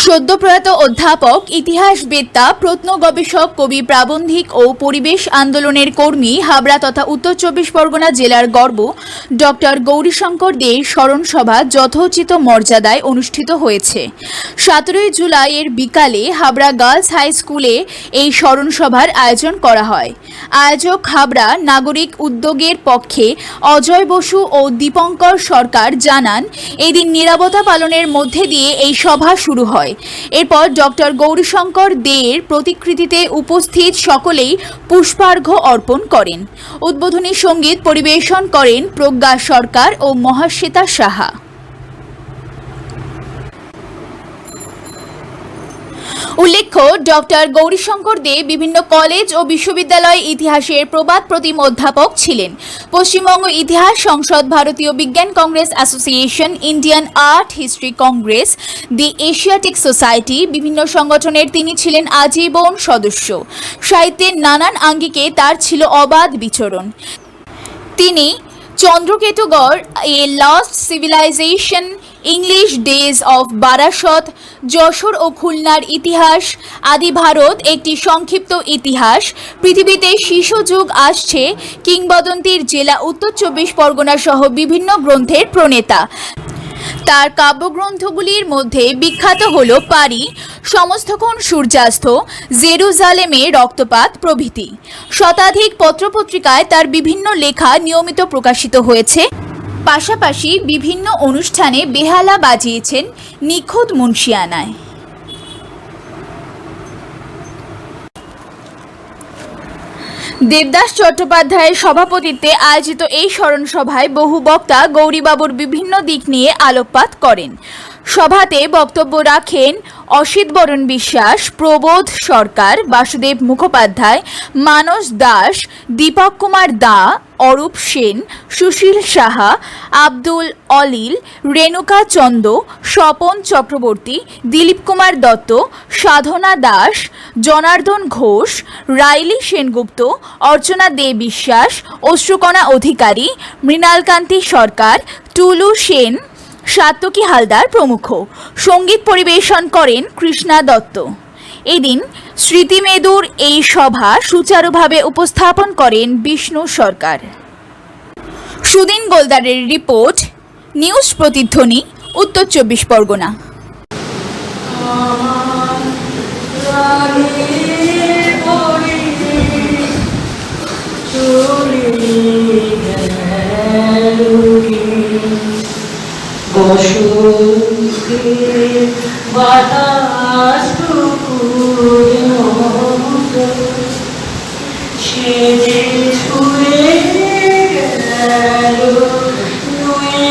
সদ্যপ্রয়াত অধ্যাপক, ইতিহাসবেত্তা, প্রত্নগবেষক, কবি, প্রাবন্ধিক ও পরিবেশ আন্দোলনের কর্মী, হাবড়া তথা উত্তর চব্বিশ পরগনা জেলার গর্ব ডক্টর গৌরীশঙ্কর দে স্মরণ সভা যথোচিত মর্যাদায় অনুষ্ঠিত হয়েছে। 17 জুলাইয়ের বিকালে হাবড়া গার্লস হাই স্কুলে এই স্মরণ সভার আয়োজন করা হয়। আয়োজক হাবড়া নাগরিক উদ্যোগের পক্ষে অজয় বসু ও দীপঙ্কর সরকার জানান, এদিন নীরবতা পালনের মধ্যে দিয়ে এই সভা শুরু হয়। এরপর ডক্টর গৌরীশঙ্কর দের প্রতিকৃতিতে উপস্থিত সকলেই পুষ্পার্ঘ্য অর্পণ করেন। উদ্বোধনী সঙ্গীত পরিবেশন করেন প্রজ্ঞা সরকার ও মহাশ্বেতা সাহা। উল্লেখ্য, ডক্টর গৌরীশঙ্কর দে বিভিন্ন কলেজ ও বিশ্ববিদ্যালয়ে ইতিহাসের প্রবাদ প্রতিম অধ্যাপক ছিলেন। পশ্চিমবঙ্গ ইতিহাস সংসদ, ভারতীয় বিজ্ঞান congress association, Indian art history congress, the Asiatic society বিভিন্ন সংগঠনের তিনি ছিলেন আজীবন সদস্য। সাহিত্যের নানান আঙ্গিকে তার ছিল অবাধ বিচরণ। তিনি Chandraketugarh, a lost civilization, English days of Barasat, Jessore ও খুলনার ইতিহাস, আদি ভারত একটি সংক্ষিপ্ত ইতিহাস, পৃথিবীতে শিশুযুগ আসছে, কিংবদন্তির জেলা উত্তর চব্বিশ পরগনা সহ বিভিন্ন গ্রন্থের প্রণেতা। তার কাব্যগ্রন্থগুলির মধ্যে বিখ্যাত হল পারি, সমস্তক্ষণ সূর্যাস্ত, জেরুজালেমে রক্তপাত প্রভৃতি। শতাধিক পত্রপত্রিকায় তার বিভিন্ন লেখা নিয়মিত প্রকাশিত হয়েছে। পাশাপাশি বিভিন্ন অনুষ্ঠানে বেহালা বাজিয়েছেন নিখুঁত মুন্সিয়ানায়। দেবদাস চট্টোপাধ্যায়ের সভাপতিত্বে আয়োজিত এই স্মরণ সভায় বহু বক্তা গৌরীবাবুর বিভিন্ন দিক নিয়ে আলোকপাত করেন। সভাতে বক্তব্য রাখেন অসিত বরণ বিশ্বাস, প্রবোধ সরকার, বাসুদেব মুখোপাধ্যায়, মানস দাস, দীপক কুমার দা, অরূপ সেন, সুশীল সাহা, আব্দুল অলিল, রেণুকা চন্দ, স্বপন চক্রবর্তী, দিলীপ কুমার দত্ত, সাধনা দাস, জনার্দন ঘোষ, রাইলি সেনগুপ্ত, অর্চনা দে বিশ্বাস, অশ্রুকণা অধিকারী, মৃণালকান্তি সরকার, টুলু সেন, সাত্তকী হালদার প্রমুখ। সঙ্গীত পরিবেশন করেন কৃষ্ণা দত্ত। এদিন স্মৃতিমেদুর এই সভা সুচারুভাবে উপস্থাপন করেন বিষ্ণু সরকার। সুদিন গোলদারের রিপোর্ট, নিউজ প্রতিধ্বনি, উত্তর চব্বিশ পরগনা। বাতাস সে যে ছুঁয়ে গেল নুয়ে